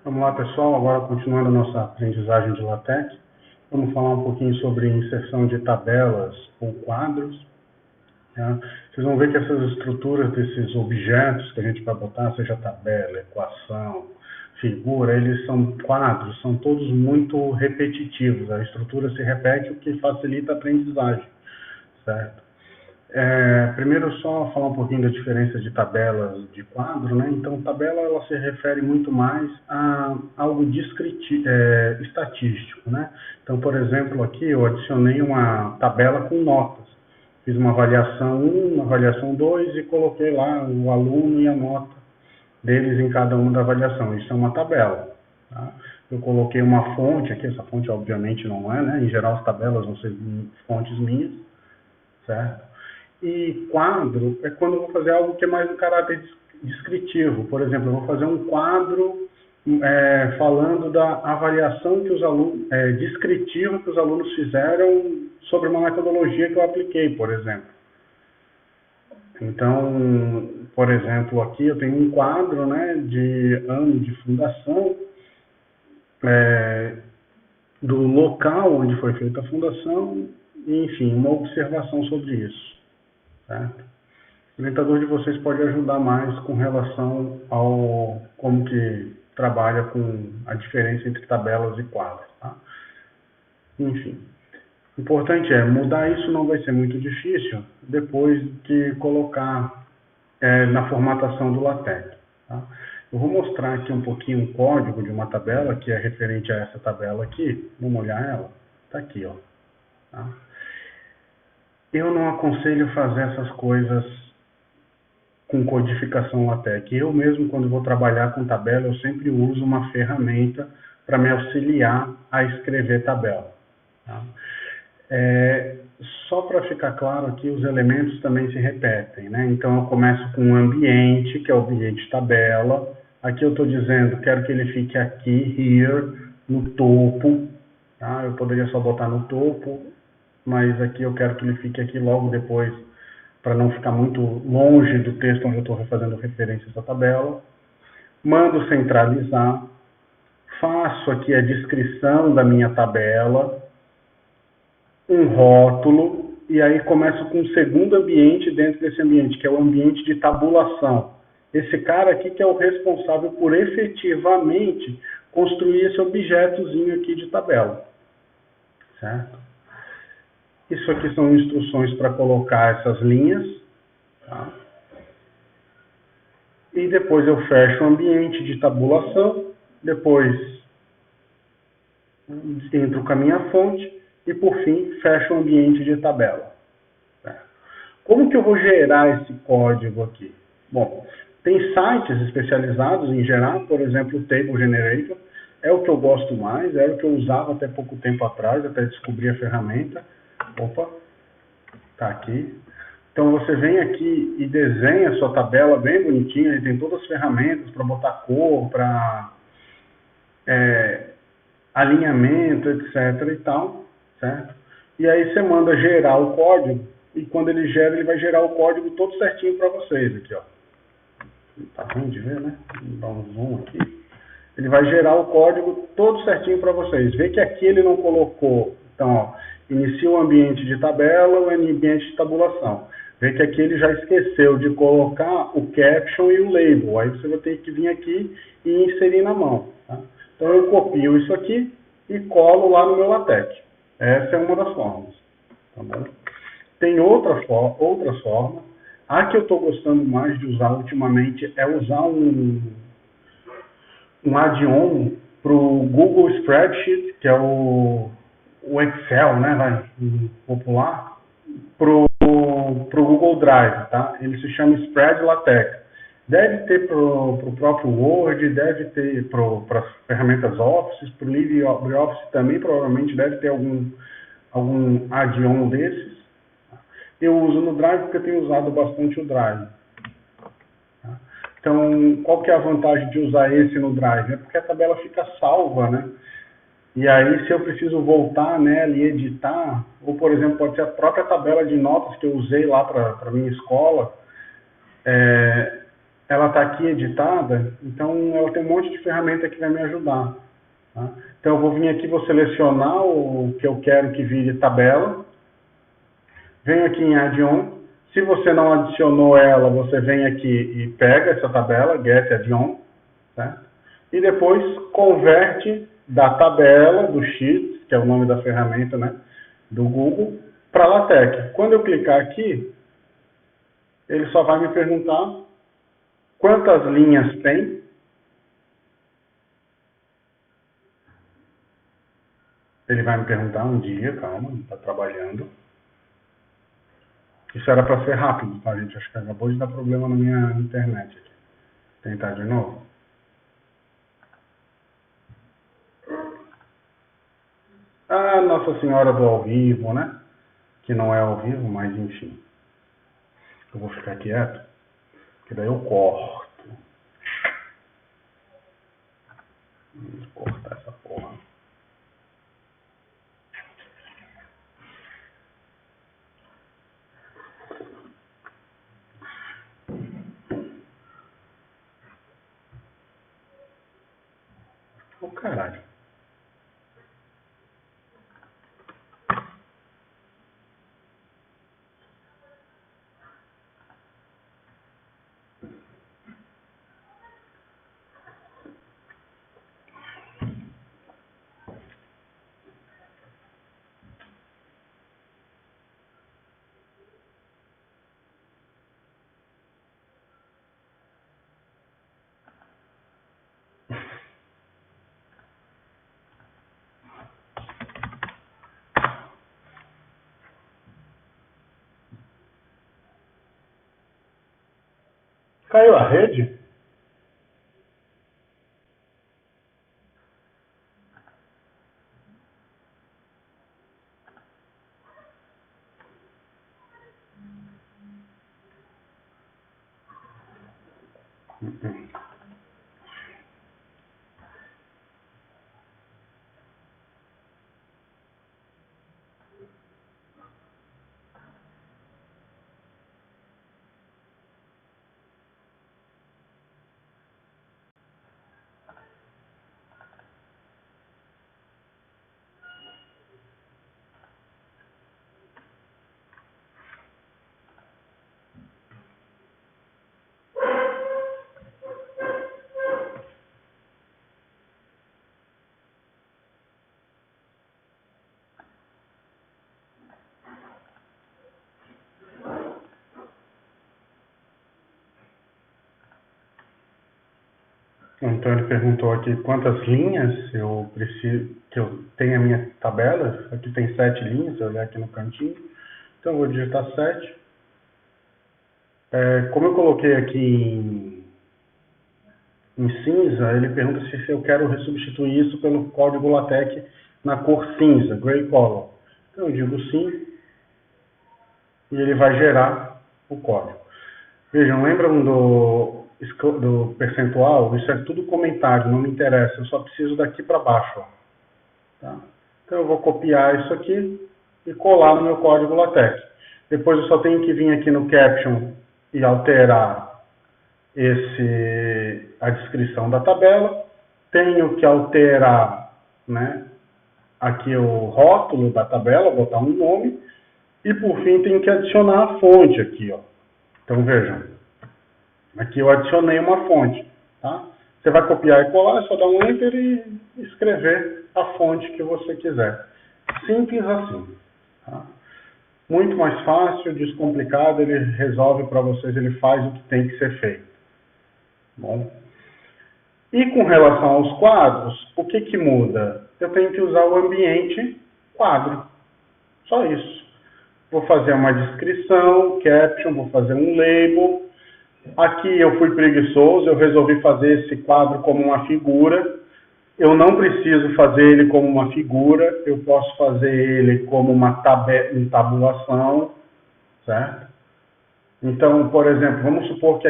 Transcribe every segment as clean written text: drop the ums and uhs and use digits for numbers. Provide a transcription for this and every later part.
Vamos lá, pessoal. Agora, continuando a nossa aprendizagem de LaTeX, vamos falar um pouquinho sobre inserção de tabelas ou quadros. Tá? Vocês vão ver que essas estruturas desses objetos que a gente vai botar, seja tabela, equação, figura, eles são quadros, são todos muito repetitivos. A estrutura se repete, o que facilita a aprendizagem, certo? Primeiro, só falar um pouquinho da diferença de tabelas de quadro, né? Então, tabela ela se refere muito mais a algo estatístico, né? Então, por exemplo, aqui eu adicionei uma tabela com notas. Fiz uma avaliação 1, uma avaliação 2 e coloquei lá o aluno e a nota deles em cada uma da avaliação. Isso é uma tabela. Tá? Eu coloquei uma fonte aqui, essa fonte obviamente não é, né? Em geral as tabelas vão ser fontes minhas, certo? E quadro é quando eu vou fazer algo que é mais um caráter descritivo. Por exemplo, eu vou fazer um quadro falando da avaliação que os alunos, descritiva que os alunos fizeram sobre uma metodologia que eu apliquei, por exemplo. Então, por exemplo, aqui eu tenho um quadro, né, de ano de fundação, do local onde foi feita a fundação, e, enfim, uma observação sobre isso. Certo? O orientador de vocês pode ajudar mais com relação ao como que trabalha com a diferença entre tabelas e quadros. Tá? Enfim, o importante é mudar isso, não vai ser muito difícil depois de colocar na formatação do LaTeX. Tá? Eu vou mostrar aqui um pouquinho o código de uma tabela que é referente a essa tabela aqui. Vamos olhar ela? Está aqui, ó. Tá? Eu não aconselho fazer essas coisas com codificação LaTeX. Eu mesmo, quando vou trabalhar com tabela, eu sempre uso uma ferramenta para me auxiliar a escrever tabela. Tá? Só para ficar claro aqui, os elementos também se repetem, né? Então, eu começo com um ambiente, que é o ambiente tabela. Aqui eu estou dizendo, quero que ele fique aqui, here, no topo. Tá? Eu poderia só botar no topo, mas aqui eu quero que ele fique aqui logo depois, para não ficar muito longe do texto onde eu estou fazendo referências à tabela. Mando centralizar, faço aqui a descrição da minha tabela, um rótulo, e aí começo com um segundo ambiente dentro desse ambiente, que é o ambiente de tabulação. Esse cara aqui que é o responsável por efetivamente construir esse objetozinho aqui de tabela. Certo? Isso aqui são instruções para colocar essas linhas. Tá? E depois eu fecho o ambiente de tabulação. Depois entro com a minha fonte. E por fim, fecho o ambiente de tabela. Tá? Como que eu vou gerar esse código aqui? Bom, tem sites especializados em gerar, por exemplo, o Table Generator. É o que eu gosto mais, era o que eu usava até pouco tempo atrás, até descobrir a ferramenta. Opa, tá aqui. Então você vem aqui e desenha a sua tabela bem bonitinha, ele tem todas as ferramentas para botar cor, para alinhamento, etc e tal, certo? E aí você manda gerar o código, e quando ele gera, ele vai gerar o código todo certinho para vocês aqui, ó. Tá ruim de ver, né? Vou dar um zoom aqui. Ele vai gerar o código todo certinho para vocês. Vê que aqui ele não colocou, então, ó, inicia o ambiente de tabela, o ambiente de tabulação. Vê que aqui ele já esqueceu de colocar o caption e o label. Aí você vai ter que vir aqui e inserir na mão. Tá? Então eu copio isso aqui e colo lá no meu LaTeX. Essa é uma das formas. Tá bom? Tem outras formas. A que eu estou gostando mais de usar ultimamente é usar um add-on para o Google Spreadsheet, que é o Excel, né, popular, para o Google Drive, tá? Ele se chama Spread LaTeX. Deve ter para o próprio Word, deve ter para as ferramentas Office, para o LibreOffice também provavelmente deve ter algum add-on desses. Eu uso no Drive porque eu tenho usado bastante o Drive. Então, qual que é a vantagem de usar esse no Drive? É porque a tabela fica salva, né? E aí, se eu preciso voltar nela e editar, ou, por exemplo, pode ser a própria tabela de notas que eu usei lá para a minha escola, ela está aqui editada, então ela tem um monte de ferramenta que vai me ajudar. Tá? Então eu vou vir aqui, vou selecionar o que eu quero que vire tabela, venho aqui em Add-on, se você não adicionou ela, você vem aqui e pega essa tabela, Get Add-on, tá? E depois converte da tabela, do Sheets, que é o nome da ferramenta, né, do Google, para LaTeX. Quando eu clicar aqui, ele só vai me perguntar quantas linhas tem. Ele vai me perguntar um dia, calma, está trabalhando. Isso era para ser rápido, tá, gente? Acho que acabou de dar problema na minha internet aqui. Tentar de novo. Ah, Nossa Senhora do ao vivo, né? Que não é ao vivo, mas enfim. Eu vou ficar quieto, que daí eu corto. Vou cortar essa porra. Ô, caralho. Caiu a rede? Então ele perguntou aqui quantas linhas eu preciso, que eu tenho a minha tabela. Aqui tem 7 linhas, se eu olhar aqui no cantinho. Então eu vou digitar 7. Como eu coloquei aqui em cinza, ele pergunta se eu quero substituir isso pelo código LaTeX na cor cinza, gray color. Então eu digo sim, e ele vai gerar o código. Vejam, lembram do percentual? Isso é tudo comentário, não me interessa, eu só preciso daqui para baixo. Ó. Tá? Então eu vou copiar isso aqui e colar no meu código LaTeX. Depois eu só tenho que vir aqui no caption e alterar a descrição da tabela. Tenho que alterar, né, aqui o rótulo da tabela, botar um nome. E por fim tenho que adicionar a fonte aqui. Ó. Então vejam, aqui eu adicionei uma fonte. Tá? Você vai copiar e colar, é só dar um enter e escrever a fonte que você quiser. Simples assim. Tá? Muito mais fácil, descomplicado, ele resolve para vocês, ele faz o que tem que ser feito. Bom. E com relação aos quadros, o que muda? Eu tenho que usar o ambiente quadro. Só isso. Vou fazer uma descrição, caption, vou fazer um label. Aqui eu fui preguiçoso, eu resolvi fazer esse quadro como uma figura. Eu não preciso fazer ele como uma figura, eu posso fazer ele como uma tabulação, certo? Então, por exemplo, vamos supor que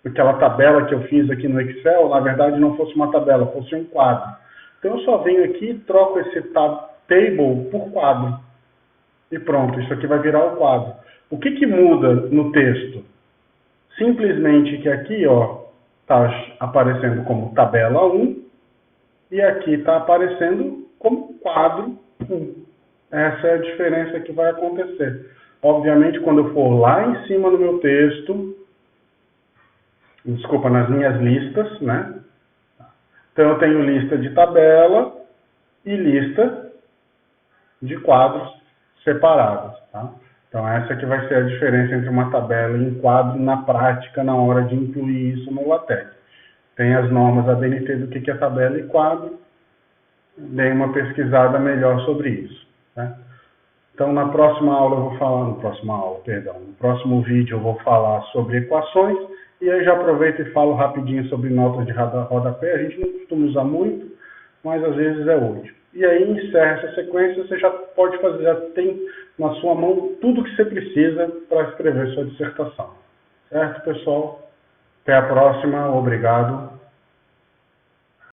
aquela tabela que eu fiz aqui no Excel, na verdade não fosse uma tabela, fosse um quadro. Então eu só venho aqui e troco esse table por quadro. E pronto, isso aqui vai virar o quadro. O que muda no texto? Simplesmente que aqui, ó, está aparecendo como tabela 1 e aqui está aparecendo como quadro 1. Essa é a diferença que vai acontecer. Obviamente, quando eu for lá em cima no meu texto, desculpa, nas minhas listas, né? Então eu tenho lista de tabela e lista de quadros separados, tá? Então essa que vai ser a diferença entre uma tabela e um quadro na prática, na hora de incluir isso no LaTeX. Tem as normas ABNT do que é tabela e quadro, dei uma pesquisada melhor sobre isso, tá? Então na próxima aula eu vou falar, no próximo vídeo eu vou falar sobre equações, e aí já aproveito e falo rapidinho sobre notas de rodapé. A gente não costuma usar muito, mas às vezes é útil. E aí encerra essa sequência, você já pode fazer, já tem na sua mão tudo que você precisa para escrever sua dissertação. Certo, pessoal? Até a próxima, obrigado.